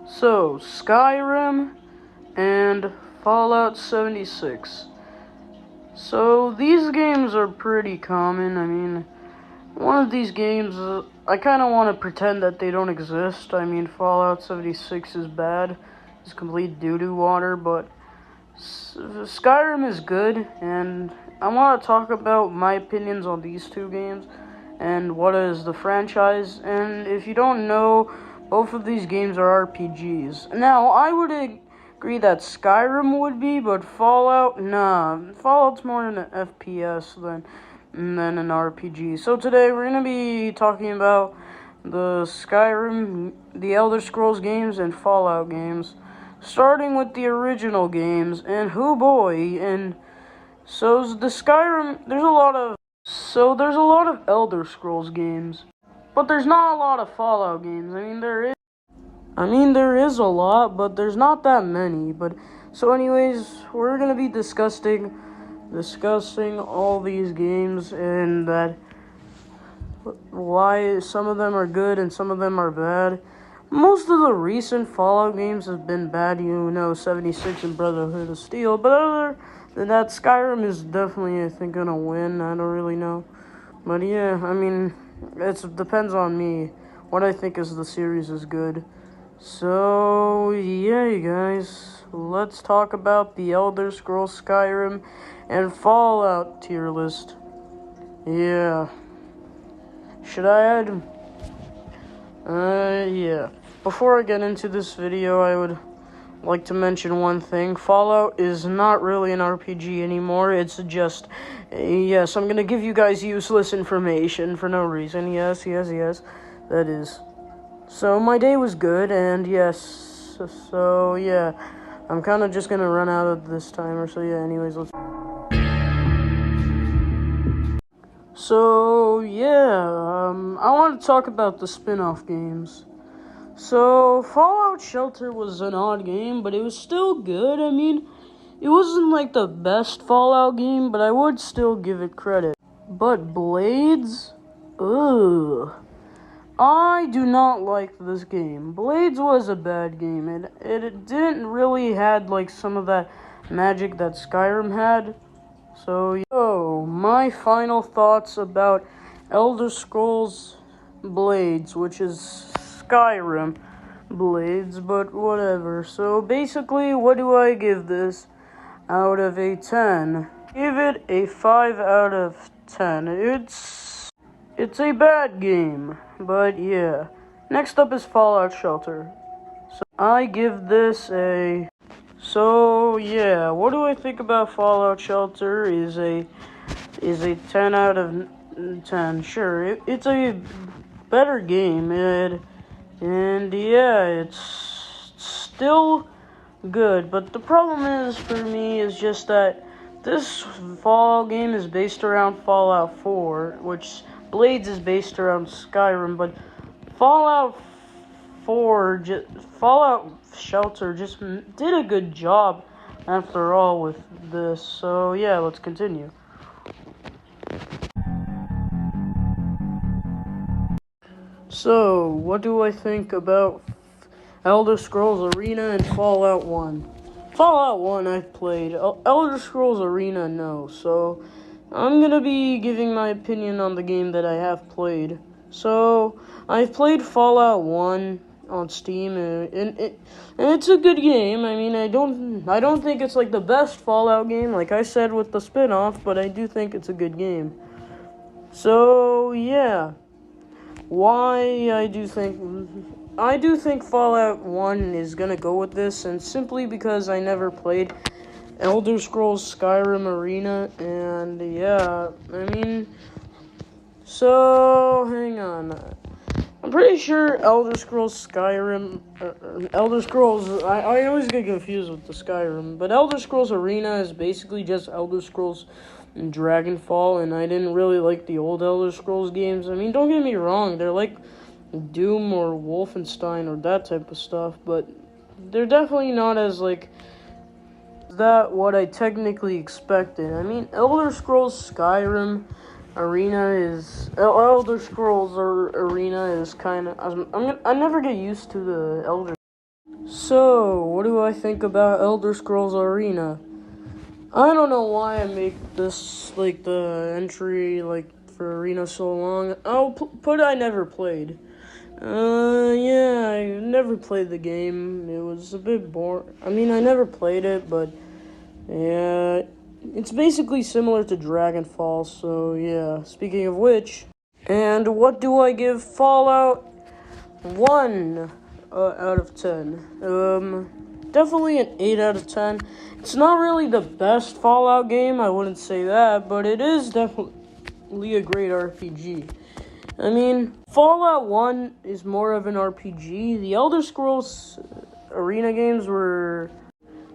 So, Skyrim and Fallout 76. So, these games are pretty common. I mean, one of these games, I kind of want to pretend that they don't exist. I mean, Fallout 76 is bad. It's complete doo-doo water, but Skyrim is good, and I want to talk about my opinions on these two games and what is the franchise. And if you don't know, both of these games are RPGs. Now, I would agree that Skyrim would be, but Fallout, nah. Fallout's more an FPS than an RPG. So today we're going to be talking about the Skyrim, the Elder Scrolls games, and Fallout games. Starting with the original games, and oh boy, and so the Skyrim, there's a lot of Elder Scrolls games, but there's not a lot of Fallout games. I mean, there is a lot, but there's not that many. But so anyways, we're gonna be discussing all these games and that why some of them are good and some of them are bad. Most of the recent Fallout games have been bad, 76 and Brotherhood of Steel. But other than that, Skyrim is definitely, I think, gonna win. I don't really know. But yeah, I mean, it depends on me. What I think is the series is good. So, yeah, you guys, let's talk about the Elder Scrolls Skyrim and Fallout tier list. Yeah. Should I add? Yeah. Before I get into this video, I would like to mention one thing. Fallout is not really an RPG anymore. It's just, yes, I'm gonna give you guys useless information for no reason. Yes, that is. So, my day was good, and yes, so, yeah. I'm kind of just gonna run out of this timer, so yeah, anyways, let's... So, yeah, I want to talk about the spin-off games. So, Fallout Shelter was an odd game, but it was still good. I mean, it wasn't like the best Fallout game, but I would still give it credit. But Blades? Ugh. I do not like this game. Blades was a bad game. It didn't really had like some of that magic that Skyrim had. So, my final thoughts about Elder Scrolls Blades, which is Skyrim Blades, but whatever. So, basically, what do I give this out of a 10? Give it a 5 out of 10. It's a bad game, but yeah. Next up is Fallout Shelter. So, I give this a... So, yeah, what do I think about Fallout Shelter is a 10 out of 10. Sure, it's a better game, and yeah, it's still good. But the problem is, for me, is just that this Fallout game is based around Fallout 4, which Blades is based around Skyrim, but Fallout Shelter just did a good job after all with this. So yeah, let's continue. So, what do I think about Elder Scrolls Arena and Fallout 1? Fallout 1 I've played. Elder Scrolls Arena, no. So, I'm gonna be giving my opinion on the game that I have played. So, I've played Fallout 1 on Steam, and it's a good game. I mean, I don't think it's like the best Fallout game, like I said with the spin-off, but I do think it's a good game. So, yeah. Why I do think Fallout 1 is gonna go with this, and simply because I never played Elder Scrolls Skyrim Arena, and yeah, I mean, so, hang on. I'm pretty sure Elder Scrolls Skyrim, I always get confused with the Skyrim, but Elder Scrolls Arena is basically just Elder Scrolls Dragonfall, and I didn't really like the old Elder Scrolls games. I mean, don't get me wrong, they're like Doom or Wolfenstein or that type of stuff, but they're definitely not as like that what I technically expected. I mean, Elder Scrolls Skyrim Arena is Elder Scrolls Arena is kind of I never get used to the Elder. So, what do I think about Elder Scrolls Arena? I don't know why I make this, like, the entry, like, for Arena so long. Put I never played. Yeah, I never played the game. It was a bit boring. I mean, I never played it, but, yeah, it's basically similar to Dragonfall, so, yeah. Speaking of which, and what do I give Fallout 1 out of 10? Definitely an 8 out of 10. It's not really the best Fallout game, I wouldn't say that, but it is definitely a great RPG. I mean, Fallout 1 is more of an RPG. The Elder Scrolls Arena games were...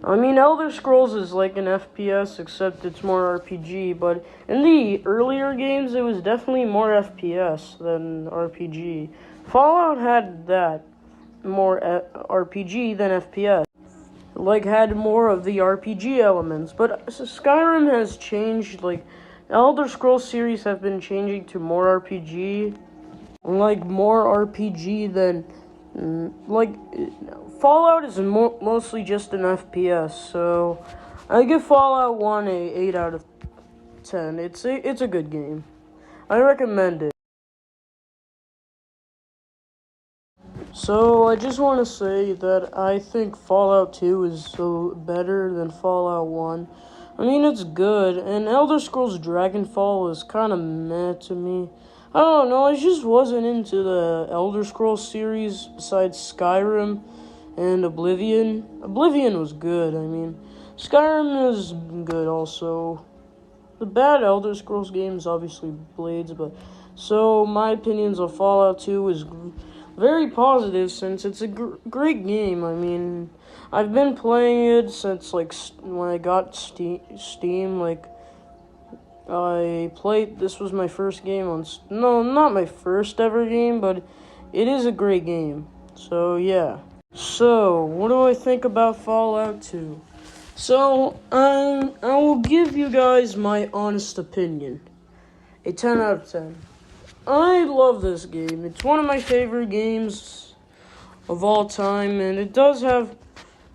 I mean, Elder Scrolls is like an FPS, except it's more RPG, but in the earlier games, it was definitely more FPS than RPG. Fallout had that, more RPG than FPS. Like, had more of the RPG elements, but Skyrim has changed, like, Elder Scrolls series have been changing to more RPG, like, more RPG than, like, Fallout is mostly just an FPS, so I give Fallout 1 a 8 out of 10. It's a good game. I recommend it. So, I just want to say that I think Fallout 2 is so better than Fallout 1. I mean, it's good, and Elder Scrolls Dragonfall is kind of meh to me. I don't know, I just wasn't into the Elder Scrolls series besides Skyrim and Oblivion. Oblivion was good, I mean, Skyrim is good also. The bad Elder Scrolls games, obviously Blades, but... So, my opinions on Fallout 2 is very positive since it's a great game. I mean, I've been playing it since, like, when I got Steam, like, this was my first game on, no, not my first ever game, but it is a great game. So, yeah. So, what do I think about Fallout 2? So, I will give you guys my honest opinion. A 10 out of 10. I love this game. It's one of my favorite games of all time, and it does have...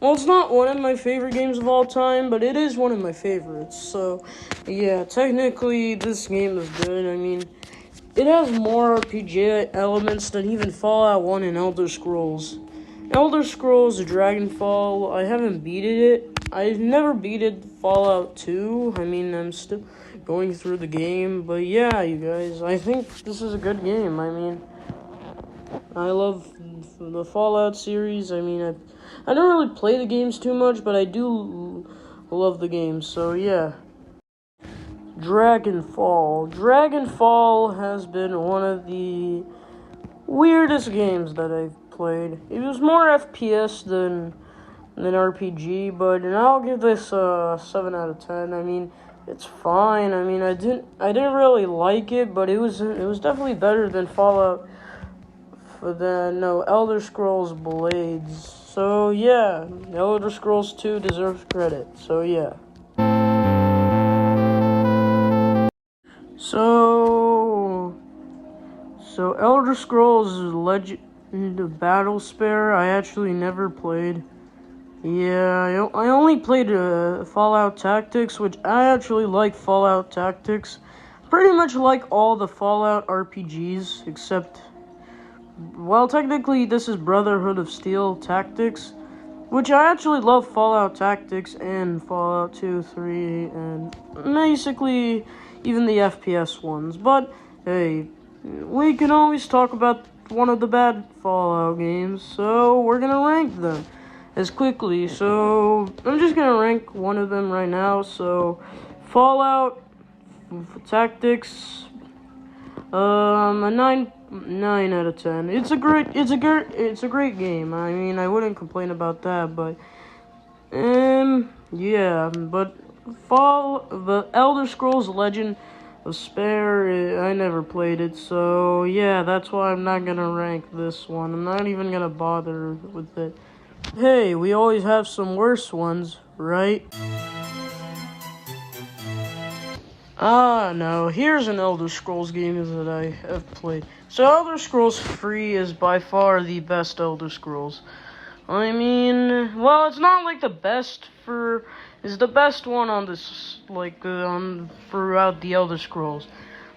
Well, it's not one of my favorite games of all time, but it is one of my favorites. So, yeah, technically, this game is good. I mean, it has more RPG elements than even Fallout 1 and Elder Scrolls. Elder Scrolls Dragonfall, I haven't beaten it. I've never beaten Fallout 2. I mean, I'm still going through the game. But yeah, you guys, I think this is a good game. I mean, I love the Fallout series. I mean, I don't really play the games too much, but I do love the games. So yeah. Dragonfall. Dragonfall has been one of the weirdest games that I've played. It was more FPS than RPG, but I'll give this a 7 out of 10. I mean, it's fine. I mean, I didn't really like it, but it was definitely better than Elder Scrolls Blades. So yeah, Elder Scrolls 2 deserves credit. So yeah. So Elder Scrolls Legend of Battlespare, I actually never played. Yeah, I only played Fallout Tactics, which I actually like Fallout Tactics. Pretty much like all the Fallout RPGs, except... Well, technically, this is Brotherhood of Steel Tactics, which I actually love Fallout Tactics and Fallout 2, 3, and basically even the FPS ones. But, hey, we can always talk about one of the bad Fallout games, so we're gonna rank them as quickly. So, I'm just gonna rank one of them right now. So, Fallout Tactics, a 9 out of 10. It's a great game. I mean, I wouldn't complain about that, but yeah, but the Elder Scrolls Legend of Spare, I never played it, so yeah, that's why I'm not gonna rank this one. I'm not even gonna bother with it. Hey, we always have some worse ones, right? No, here's an Elder Scrolls game that I have played. So Elder Scrolls 3 is by far the best Elder Scrolls. I mean, well, it's not like the best for. It's the best one on this, like, on throughout the Elder Scrolls.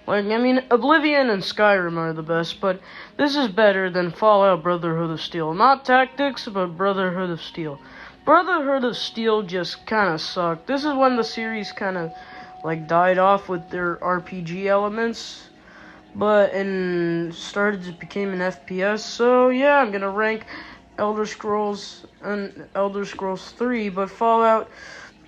Like, I mean, Oblivion and Skyrim are the best, but this is better than Fallout Brotherhood of Steel. Not Tactics, but Brotherhood of Steel. Brotherhood of Steel just kind of sucked. This is when the series kind of, like, died off with their RPG elements, and started to become an FPS. So, yeah, I'm gonna rank Elder Scrolls and Elder Scrolls 3, but Fallout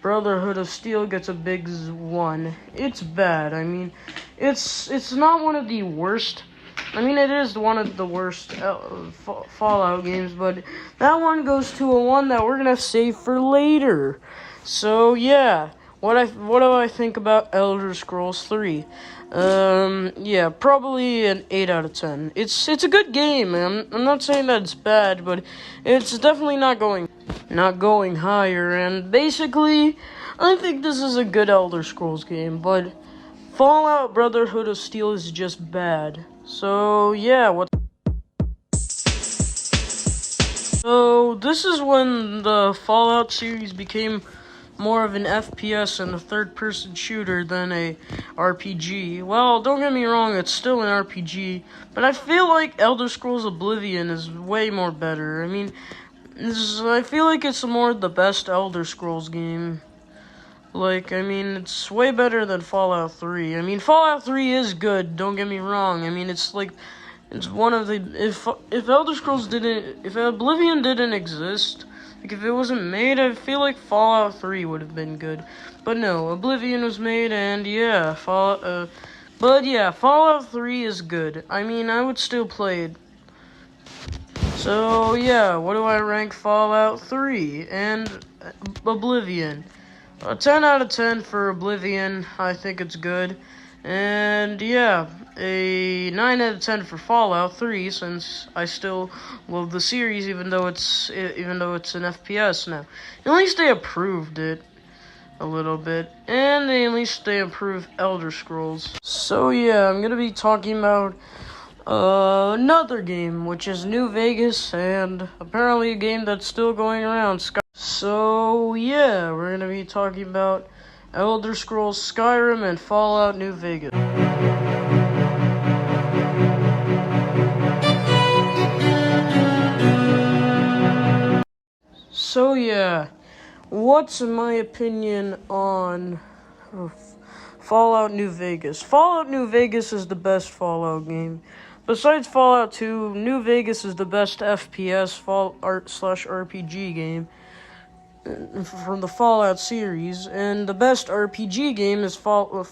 Brotherhood of Steel gets a big 1. It's bad. I mean, it's not one of the worst. I mean, it is one of the worst Fallout games, but that one goes to a 1 that we're gonna save for later. So yeah, what do I think about Elder Scrolls 3? Yeah, probably an 8 out of 10. It's a good game. I'm not saying that it's bad, but it's definitely not going higher. And basically, I think this is a good Elder Scrolls game, but Fallout Brotherhood of Steel is just bad. So yeah, So this is when the Fallout series became more of an FPS and a third-person shooter than a RPG. Well, don't get me wrong, it's still an RPG, but I feel like Elder Scrolls Oblivion is way more better. I mean, I feel like it's more the best Elder Scrolls game. Like, I mean, it's way better than Fallout 3. I mean, Fallout 3 is good, don't get me wrong. I mean, it's like, it's one of the, if if Oblivion didn't exist, like, if it wasn't made, I feel like Fallout 3 would have been good. But no, Oblivion was made, and yeah, Fallout 3 is good. I mean, I would still play it. So, yeah, what do I rank Fallout 3 and Oblivion? A 10 out of 10 for Oblivion. I think it's good. And yeah, a 9 out of 10 for Fallout 3, since I still love the series, even though it's an FPS now. At least they improved it a little bit, and at least they improved Elder Scrolls. So yeah, I'm gonna be talking about another game, which is New Vegas, and apparently a game that's still going around. So yeah, we're gonna be talking about Elder Scrolls Skyrim and Fallout New Vegas. So yeah, what's my opinion on Fallout New Vegas? Fallout New Vegas is the best Fallout game. Besides Fallout 2, New Vegas is the best FPS RPG game from the Fallout series, and the best RPG game is Fallout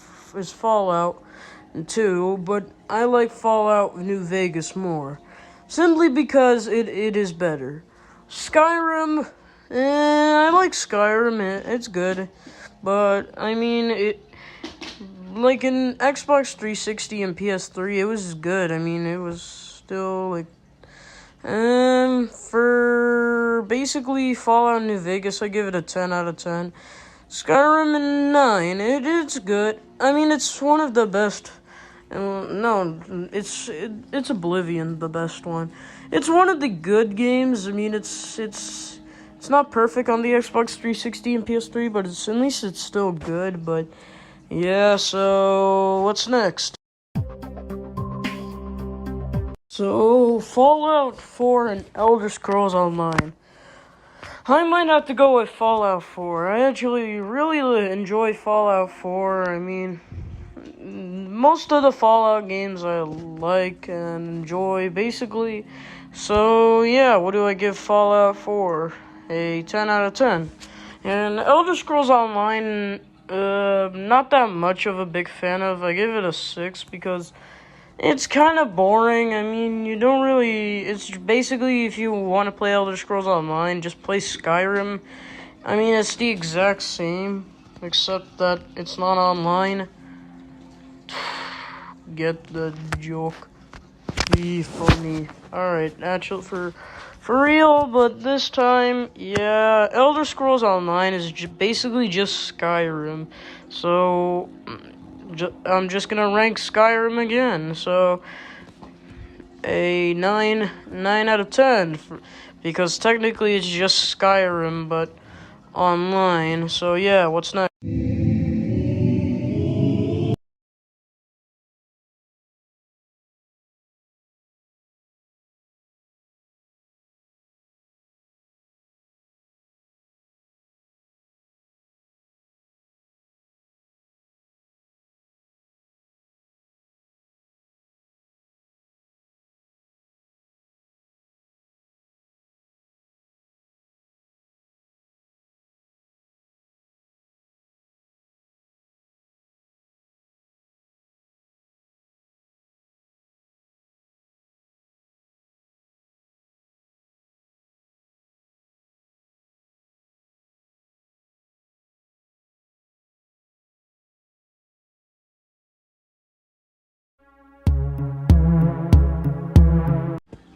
2, but I like Fallout New Vegas more, simply because it is better. Skyrim, I like Skyrim, it's good, but I mean, like in Xbox 360 and PS3, it was good. I mean, it was still like, for basically Fallout New Vegas, I give it a 10 out of 10. Skyrim a 9. It's good. I mean, it's one of the best. No, it's Oblivion, the best one. It's one of the good games. I mean, it's not perfect on the Xbox 360 and PS3, but at least it's still good. But yeah, so what's next? So, Fallout 4 and Elder Scrolls Online. I might have to go with Fallout 4. I actually really enjoy Fallout 4. I mean, most of the Fallout games I like and enjoy, basically. So, yeah, what do I give Fallout 4? A 10 out of 10. And Elder Scrolls Online, not that much of a big fan of. I give it a 6 because it's kind of boring. I mean, you don't really. It's basically, if you want to play Elder Scrolls Online, just play Skyrim. I mean, it's the exact same, except that it's not online. Get the joke. Be funny. Alright, actually, for real, but this time, yeah, Elder Scrolls Online is basically just Skyrim. So I'm just gonna rank Skyrim again. So a 9 out of 10, because technically it's just Skyrim, but online. So yeah, what's next?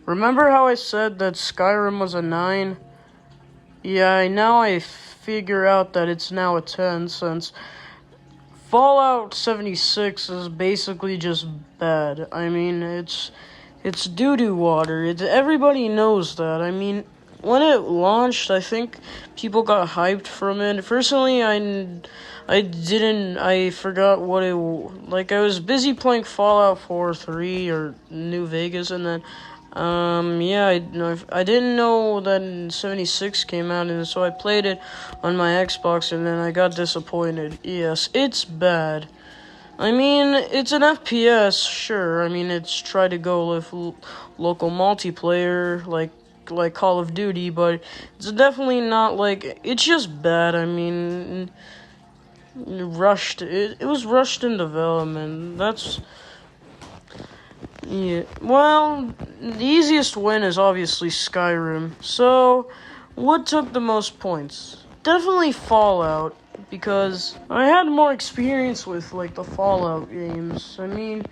Remember how I said that Skyrim was a 9? Yeah, now I figure out that it's now a 10 since Fallout 76 is basically just bad. I mean, it's doo-doo water. Everybody knows that. I mean, when it launched, I think people got hyped from it. Personally, I forgot what it, like, I was busy playing Fallout 4, 3, or New Vegas, and then, yeah, I didn't know that 76 came out, and so I played it on my Xbox, and then I got disappointed. Yes, it's bad. I mean, it's an FPS, sure. I mean, it's try to go with local multiplayer, like Call of Duty, but it's definitely not like, it's just bad. I mean, it was rushed in development. Yeah. Well, the easiest win is obviously Skyrim. So, what took the most points? Definitely Fallout, because I had more experience with, like, the Fallout games. I mean,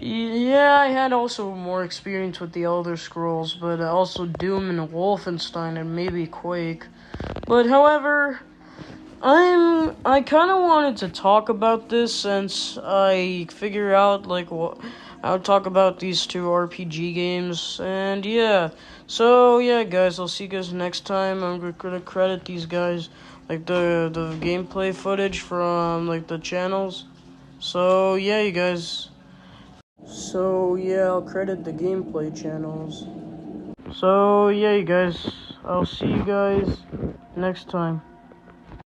yeah, I had also more experience with the Elder Scrolls, but also Doom and Wolfenstein and maybe Quake. But however, I kind of wanted to talk about this since I figure out, like, what I would talk about these two RPG games, and yeah. So yeah, guys, I'll see you guys next time. I'm gonna credit these guys, like the gameplay footage from, like, the channels. So yeah, you guys. So yeah, I'll credit the gameplay channels. So yeah, you guys. I'll see you guys next time.